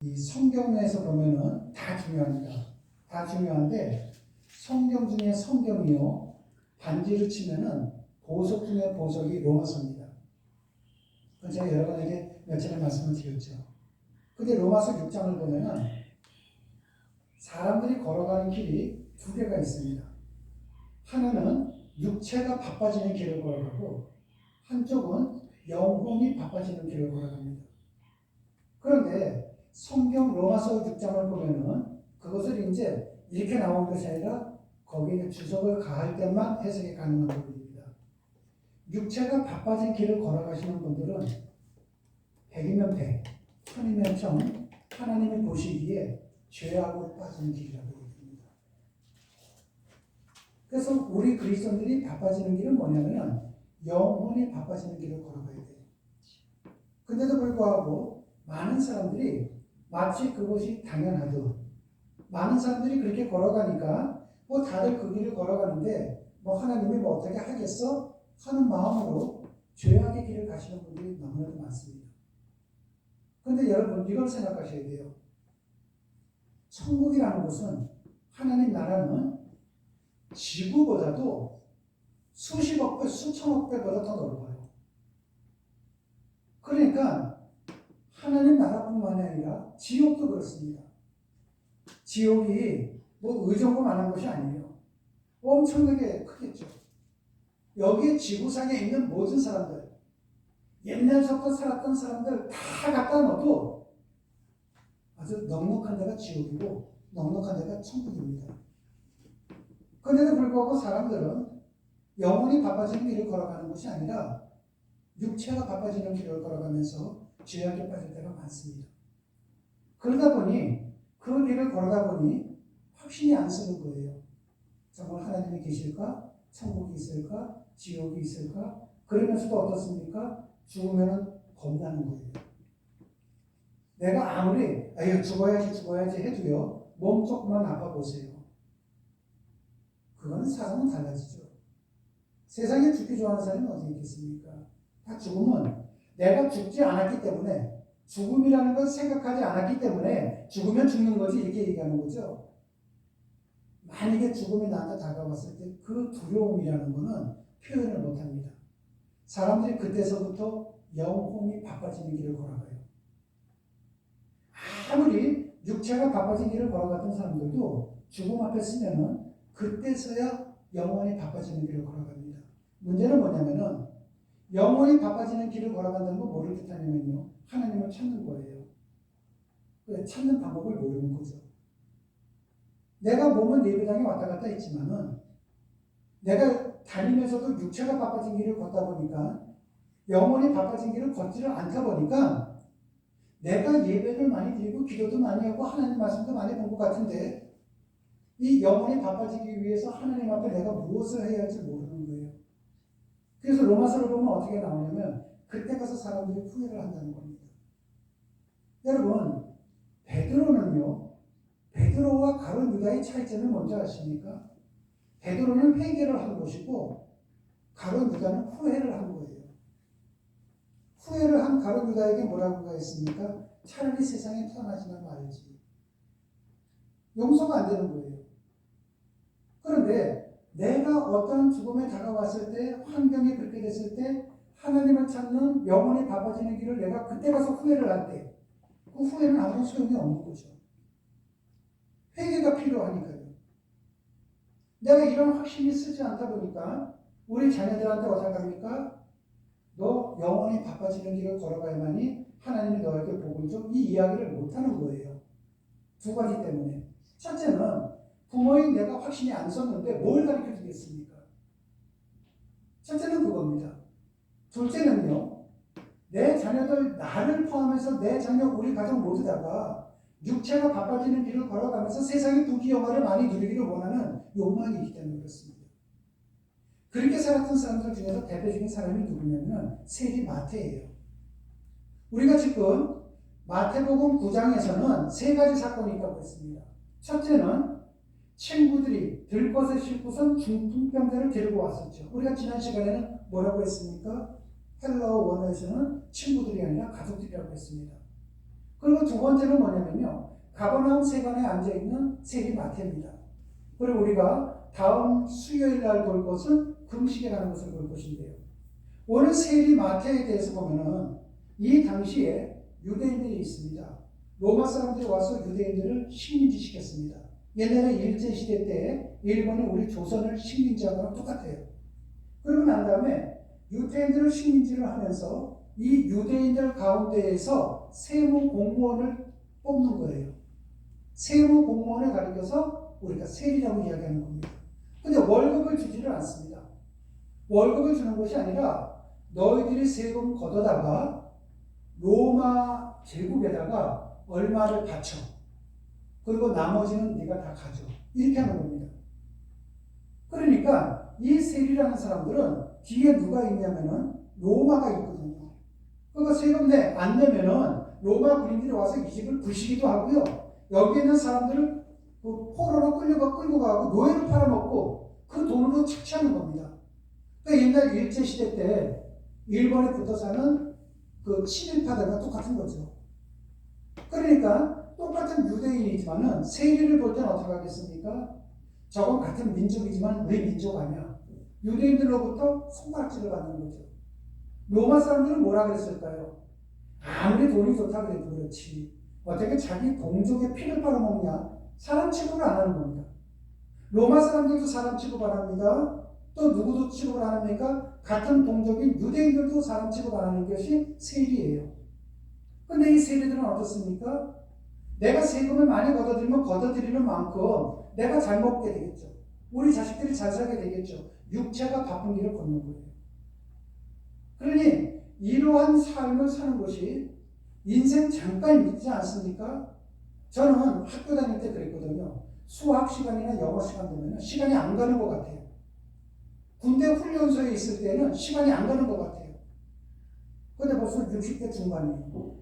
이 성경에서 보면은 다 중요합니다. 다 중요한데 성경 중에 성경이요. 반지를 치면은 보석 중에 보석이 로마서입니다. 그건 제가 여러분에게 며칠에 말씀을 드렸죠. 근데 로마서 6장을 보면은 사람들이 걸어가는 길이 두 개가 있습니다. 하나는 육체가 바빠지는 길을 걸어가고 한쪽은 영혼이 바빠지는 길을 걸어갑니다. 그런데 성경 로마서 6장을 보면은 그것을 이제 이렇게 나온 것이 아니라 거기에 주석을 가할 때만 해석이 가능한 부분입니다. 육체가 바빠진 길을 걸어가시는 분들은 100이면 100, 1000이면 1000, 하나님이 보시기에 죄악으로 빠지는 길이라고 얘기합니다. 그래서 우리 그리스도인들이 바빠지는 길은 뭐냐면 영혼이 바빠지는 길을 걸어가야 돼요. 근데도 불구하고 많은 사람들이 마치 그것이 당연하듯 많은 사람들이 그렇게 걸어가니까 뭐 다들 그 길을 걸어가는데 뭐 하나님이 뭐 어떻게 하겠어? 하는 마음으로 죄악의 길을 가시는 분들이 너무나도 많습니다. 그런데 여러분 이걸 생각하셔야 돼요. 천국이라는 것은 하나님 나라는 지구보다도 수십억 배, 수천억 배보다 더 넓어요. 그러니까 하나님 나라뿐만 아니라 지옥도 그렇습니다. 지옥이 뭐 의정부만한 것이 아니에요. 엄청나게 크겠죠. 여기에 지구상에 있는 모든 사람들, 옛날부터 살았던 사람들 다 갖다 넣어도 아주 넉넉한 데가 지옥이고 넉넉한 데가 천국입니다. 그런데도 불구하고 사람들은 영혼이 바빠지는 길을 걸어가는 것이 아니라 육체가 바빠지는 길을 걸어가면서 죄악에 빠질 때가 많습니다. 그러다 보니 그 길을 걸어다 보니 확신이 안 서는 거예요. 정말 하나님이 계실까? 천국이 있을까? 지옥이 있을까? 그러면서도 어떻습니까? 죽으면 겁나는 거예요. 내가 아무리 죽어야지 해도요. 몸 조금만 아파 보세요. 그거는 사람은 달라지죠. 세상에 죽기 좋아하는 사람이 어디 있겠습니까? 다 죽으면 내가 죽지 않았기 때문에 죽음이라는 걸 생각하지 않았기 때문에 죽으면 죽는 거지 이렇게 얘기하는 거죠. 만약에 죽음이 나한테 다가왔을 때 그 두려움이라는 거는 표현을 못합니다. 사람들이 그때서부터 영혼이 바빠지는 길을 걸어가요. 아무리 육체가 바빠진 길을 걸어갔던 사람들도 죽음 앞에 쓰면은 그때서야 영혼이 바빠지는 길을 걸어갑니다. 문제는 뭐냐면은 영혼이 바빠지는 길을 걸어간다는 건 뭐를 뜻하냐면요. 하나님을 찾는 거예요. 찾는 방법을 모르는 거죠. 내가 몸은 예배당에 왔다 갔다 했지만은 내가 다니면서도 육체가 바빠진 길을 걷다 보니까 영혼이 바빠진 길을 걷지를 않다 보니까 내가 예배를 많이 드리고 기도도 많이 하고 하나님 말씀도 많이 본 것 같은데 이 영혼이 바빠지기 위해서 하나님 앞에 내가 무엇을 해야 할지 모르는 거예요. 그래서 로마서를 보면 어떻게 나오냐면 그때 가서 사람들이 후회를 한다는 겁니다. 여러분 베드로와 가룟 유다의 차이점을 먼저 아십니까? 베드로는 회개를 한 것이고 가룟 유다는 후회를 한 거예요. 후회를 한 가룟 유다에게 뭐라고 했습니까? 차라리 세상에 태어나지나 말지. 용서가 안 되는 거예요. 그런데 내가 어떤 죽음에 다가왔을 때 환경이 그렇게 됐을 때 하나님을 찾는 영혼이 바빠지는 길을 내가 그때 가서 후회를 할 때 그 후회는 아무 소용이 없는 거죠. 회개가 필요하니까요. 내가 이런 확신이 쓰지 않다 보니까 우리 자녀들한테 어떻게 합니까? 너 영혼이 바빠지는 길을 걸어가야만이 하나님이 너에게 복을 줘. 이 이야기를 못하는 거예요. 두 가지 때문에. 첫째는 부모인 내가 확신이 안 섰는데 뭘 가르쳐 주겠습니까? 첫째는 그겁니다. 둘째는요. 내 자녀들, 나를 포함해서 내 자녀, 우리 가족 모두 다가 육체가 바빠지는 길을 걸어가면서 세상의 부귀 영화를 많이 누리기를 원하는 욕망이 있기 때문에 그렇습니다. 그렇게 살았던 사람들 중에서 대표적인 사람이 누구냐면 세리 마태예요. 우리가 지금 마태복음 9장에서는 세 가지 사건이 있다고 했습니다. 첫째는 친구들이 들것을 싣고선 중풍병자를 데리고 왔었죠. 우리가 지난 시간에는 뭐라고 했습니까? 헬라어 원어에서는 친구들이 아니라 가족들이라고 했습니다. 그리고 두 번째는 뭐냐면요. 가버나움 세관에 앉아있는 세리 마태입니다. 그리고 우리가 다음 수요일 날 볼 것은 금식에 가는 것을 볼 것인데요. 오늘 세리 마태에 대해서 보면은 이 당시에 유대인들이 있습니다. 로마 사람들이 와서 유대인들을 식민지시켰습니다. 옛날에 일제시대 때 일본이 우리 조선을 식민지한 거랑 똑같아요. 그러고 난 다음에 유대인들을 식민지를 하면서 이 유대인들 가운데에서 세무 공무원을 뽑는 거예요. 세무 공무원을 가리켜서 우리가 세리라고 이야기하는 겁니다. 근데 월급을 주지를 않습니다. 월급을 주는 것이 아니라 너희들이 세금 걷어다가 로마 제국에다가 얼마를 바쳐. 그리고 나머지는 네가 다 가져. 이렇게 하는 겁니다. 그러니까 이 세리라는 사람들은 뒤에 누가 있냐면은 로마가 있거든요. 그러니까 세금 안 내면은 로마 군인들이 와서 이 집을 부시기도 하고요. 여기 있는 사람들을 포로로 끌고 가고 노예로 팔아먹고 그 돈으로 착취하는 겁니다. 그러니까 옛날 일제시대 때 일본에 붙어 사는 그 친일파들과 똑같은 거죠. 그러니까 똑같은 유대인이지만은 세리를 볼 때는 어떻게 하겠습니까? 저건 같은 민족이지만 우리 민족 아니야. 유대인들로부터 손가락질을 받는 거죠. 로마 사람들은 뭐라 그랬을까요? 아무리 돈이 좋다 그래도 그렇지. 어떻게 자기 동족의 피를 빨아먹냐? 사람 취급을 안 하는 겁니다. 로마 사람들도 사람 취급 안 합니다. 또 누구도 취급을 안 합니까? 같은 동족인 유대인들도 사람 취급 안 하는 것이 세리예요. 근데 이 세리들은 어떻습니까? 내가 세금을 많이 걷어들이면 걷어들이는 만큼 내가 잘 먹게 되겠죠. 우리 자식들이 잘 살게 되겠죠. 육체가 바쁜 길을 걷는 거예요. 그러니 이러한 삶을 사는 것이 인생 잠깐이지 않습니까? 저는 학교 다닐 때 그랬거든요. 수학 시간이나 영어 시간 되면 시간이 안 가는 것 같아요. 군대 훈련소에 있을 때는 시간이 안 가는 것 같아요. 근데 벌써 60대 중반이에요.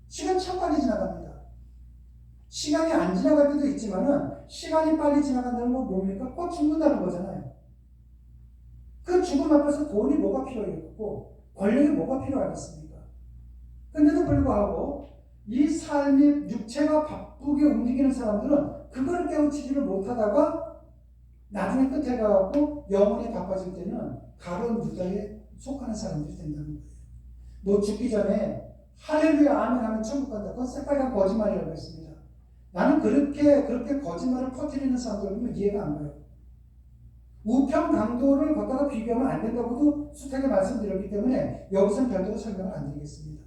시간 참 빨리 지나갑니다. 시간이 안 지나갈 때도 있지만은 시간이 빨리 지나간다는 건 뭡니까? 곧 죽는다는 거잖아요. 그 죽음 앞에서 돈이 뭐가 필요했고 권력이 뭐가 필요하겠습니까? 근데도 불구하고 이 삶이 육체가 바쁘게 움직이는 사람들은 그걸 깨우치지를 못하다가 나중에 끝에 가고 영혼이 바빠질 때는 가론 유다에 속하는 사람들이 된다는 거예요. 뭐 죽기 전에 할렐루야 아멘 하면 천국 간다. 그건 새빨간 거짓말이라고 했습니다. 나는 그렇게 거짓말을 퍼뜨리는 사람들 보면 이해가 안 가요. 우편 강도를 걷다가 비교하면 안 된다고도 숱하게 말씀드렸기 때문에 여기서는 별도로 설명을 안 드리겠습니다.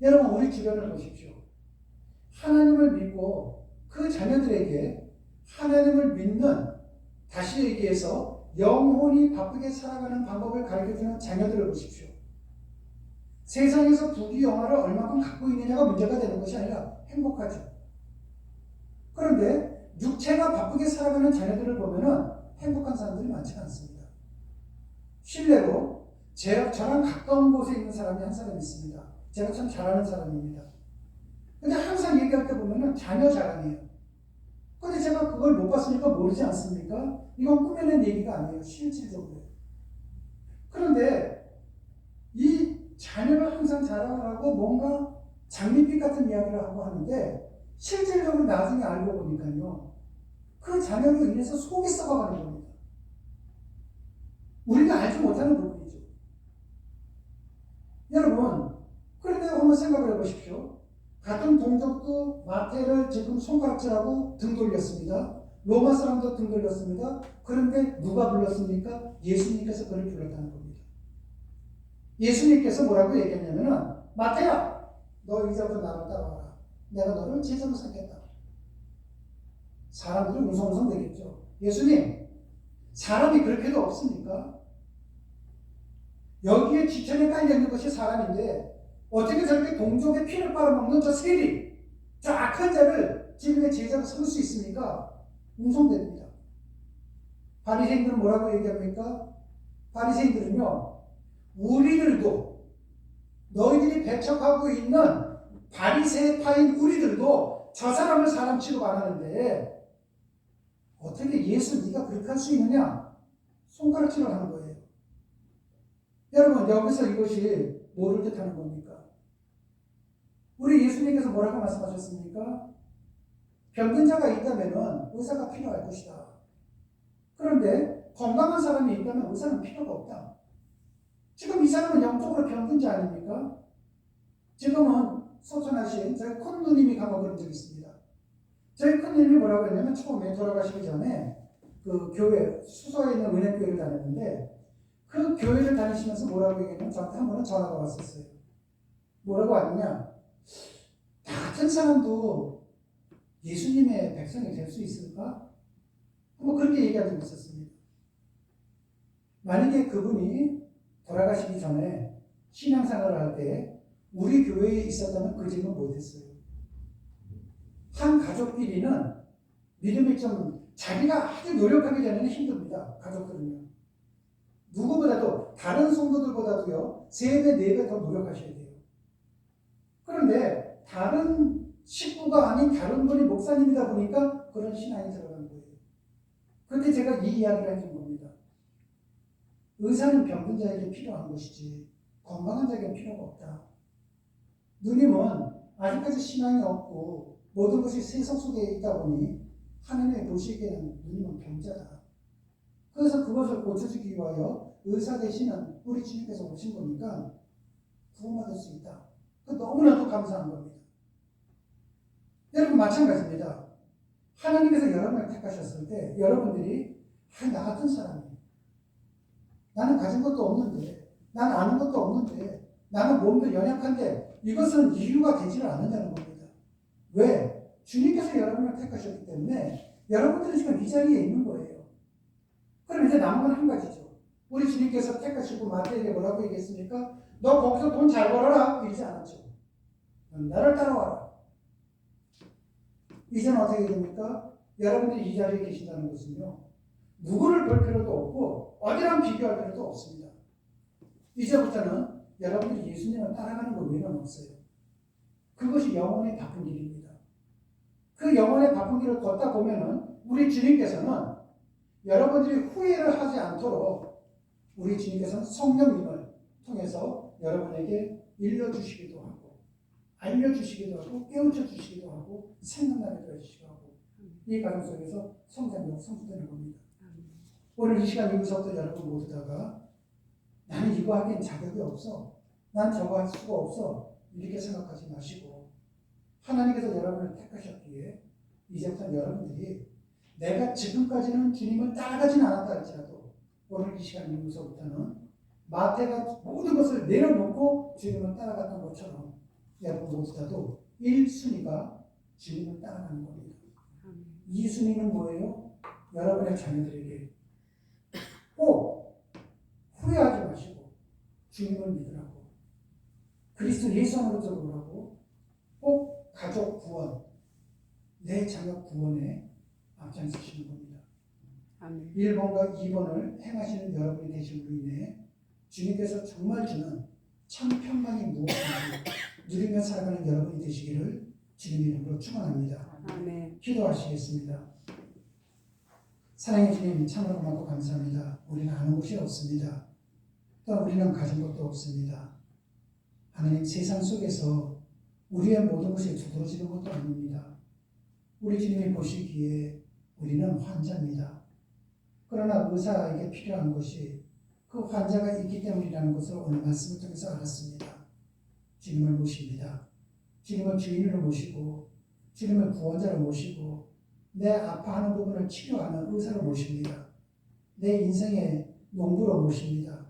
여러분 우리 주변을 보십시오. 하나님을 믿고 그 자녀들에게 하나님을 믿는, 다시 얘기해서 영혼이 바쁘게 살아가는 방법을 가르쳐주는 자녀들을 보십시오. 세상에서 부귀영화를 얼마큼 갖고 있느냐가 문제가 되는 것이 아니라 행복하죠. 그런데 육체가 바쁘게 살아가는 자녀들을 보면은 행복한 사람들이 많지 않습니다. 실례로 저랑 가까운 곳에 있는 사람이 한 사람 있습니다. 제가 참 잘하는 사람입니다. 근데 항상 얘기할 때 보면은 자녀 자랑이에요. 근데 제가 그걸 못 봤으니까 모르지 않습니까? 이건 꾸며낸 얘기가 아니에요. 실질적으로. 그런데 이 자녀를 항상 자랑을 하고 뭔가 장밋빛 같은 이야기를 하고 하는데 실질적으로 나중에 알고 보니까요. 그 자녀로 인해서 속이 썩어가는 겁니다. 우리가 알지 못하는 부분이죠. 여러분, 그런데 한번 생각을 해보십시오. 같은 동족도 마태를 지금 손가락질하고 등 돌렸습니다. 로마 사람도 등 돌렸습니다. 그런데 누가 불렀습니까? 예수님께서 그를 불렀다는 겁니다. 예수님께서 뭐라고 얘기했냐면은 마태야, 너 이제부터 나를 따라와라. 내가 너를 제자로 삼겠다. 사람들이 웅성웅성 되겠죠. 예수님, 사람이 그렇게도 없습니까? 여기에 지천에 깔려있는 것이 사람인데 어떻게 저렇게 동족의 피를 빨아먹는 저 세리, 저 악한 자를 지금의 제자로 삼을 수 있습니까? 웅성됩니다. 바리새인들은 뭐라고 얘기합니까? 바리새인들은요, 우리들도, 너희들이 배척하고 있는 바리새파인 우리들도 저 사람을 사람 취급 안 하는데 어떻게 예수 네가 그렇게 할 수 있느냐? 손가락질을 하는 거예요. 여러분, 여기서 이것이 뭐를 뜻하는 겁니까? 우리 예수님께서 뭐라고 말씀하셨습니까? 병든 자가 있다면 의사가 필요할 것이다. 그런데 건강한 사람이 있다면 의사는 필요가 없다. 지금 이 사람은 영적으로 병든 자 아닙니까? 지금은 소천하신 저희 큰 누님이 가고 그런 적이 있습니다. 저희 큰 누님이 뭐라고 했냐면 처음에 돌아가시기 전에 그 교회, 수서에 있는 은혜교회를 다녔는데 그 교회를 다니시면서 뭐라고 얘기했냐면 저한테 한 번은 전화가 왔었어요. 뭐라고 왔느냐? 나 같은 사람도 예수님의 백성이 될 수 있을까? 뭐 그렇게 얘기한 적이 있었습니다. 만약에 그분이 돌아가시기 전에 신앙생활을 할 때 우리 교회에 있었다면 그 집은 못했어요. 한 가족끼리는 믿음이 좀 자기가 아주 노력하기 전에는 힘듭니다. 가족들은요. 누구보다도 다른 성도들보다도요 3배, 4배 더 노력하셔야 돼요. 그런데 다른 식구가 아닌 다른 분이 목사님이다 보니까 그런 신앙이 들어간 거예요. 그때 제가 이 이야기를 해준 겁니다. 의사는 병든 자에게 필요한 것이지 건강한 자에게 필요가 없다. 누님은 아직까지 신앙이 없고 모든 것이 세상 속에 있다 보니 하나님의 보시기에는 누님은 병자다. 그래서 그것을 고쳐주기 위하여 의사 되시는 우리 주님께서 오신 거니까 구원받을 수 있다. 너무나도 감사한 겁니다. 여러분 마찬가지입니다. 하나님께서 여러분을 택하셨을 때 여러분들이 나 같은 사람이 나는 가진 것도 없는데 나는 아는 것도 없는데 나는 몸도 연약한데 이것은 이유가 되지를 않는다는 겁니다. 왜? 주님께서 여러분을 택하셨기 때문에 여러분들은 지금 이 자리에 있는 거예요. 그럼 이제 남은 건 한 가지죠. 우리 주님께서 택하시고 마태에게 뭐라고 얘기했습니까? 너 거기서 돈 잘 벌어라 이러지 않았죠. 나를 따라와라. 이제는 어떻게 됩니까? 여러분들이 이 자리에 계신다는 것은요. 누구를 볼 필요도 없고 어디랑 비교할 필요도 없습니다. 이제부터는 여러분들이 예수님을 따라가는 것 외에는 없어요. 그것이 영혼의 바쁜 길입니다. 그 영혼의 바쁜 길을 걷다 보면은 우리 주님께서는 여러분들이 후회를 하지 않도록 우리 주님께서는 성령님을 통해서 여러분에게 일러주시기도 하고 알려주시기도 하고 깨우쳐 주시기도 하고 생각나게 해주시기도 하고 이 과정 속에서 성장되고 성숙되는 겁니다. 오늘 이 시간 이후서부터 여러분 모두 다가 나는 이거 하기엔 자격이 없어. 난 저거 할 수가 없어. 이렇게 생각하지 마시고 하나님께서 여러분을 택하셨기에 이제부터 여러분들이 내가 지금까지는 주님을 따라가진 않았다 할지라도 오늘 이 시간 이후서부터는 마태가 모든 것을 내려놓고 주님을 따라갔던 것처럼 여러분 모두 다도 1순위가 주님을 따라가는 겁니다. 2순위는 뭐예요? 여러분의 자녀들에게 꼭 후회하지 마시고 주님을 믿으라고 그리스도 예수 안으로 들어오라고 꼭 가족 구원, 내 자녀 구원에 앞장서시는 겁니다. 1번과 2번을 행하시는 여러분이 되심으로 인해 주님께서 정말 주는 참 평강이 무엇인지 누리며 살아가는 여러분이 되시기를 주님의 이름으로 축원합니다. 아멘. 기도하시겠습니다. 사랑의 주님 참으로 고맙고 감사합니다. 우리는 아는 것이 없습니다. 또 우리는 가진 것도 없습니다. 하나님 세상 속에서 우리의 모든 것이 두드러지는 것도 아닙니다. 우리 주님이 보시기에 우리는 환자입니다. 그러나 의사에게 필요한 것이 그 환자가 있기 때문이라는 것을 오늘 말씀을 통해서 알았습니다. 주님을 모십니다. 주님을 주인으로 모시고 주님을 구원자로 모시고 내 아파하는 부분을 치료하는 의사로 모십니다. 내 인생의 농부로 모십니다.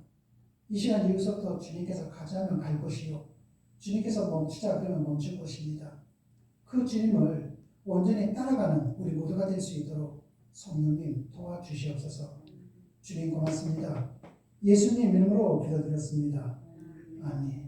이 시간 이후서부터 주님께서 가자면 갈 것이요 주님께서 멈추자 그러면 멈출 것입니다. 그 주님을 온전히 따라가는 우리 모두가 될 수 있도록 성령님 도와주시옵소서. 주님 고맙습니다. 예수님 이름으로 기도드렸습니다. 아멘.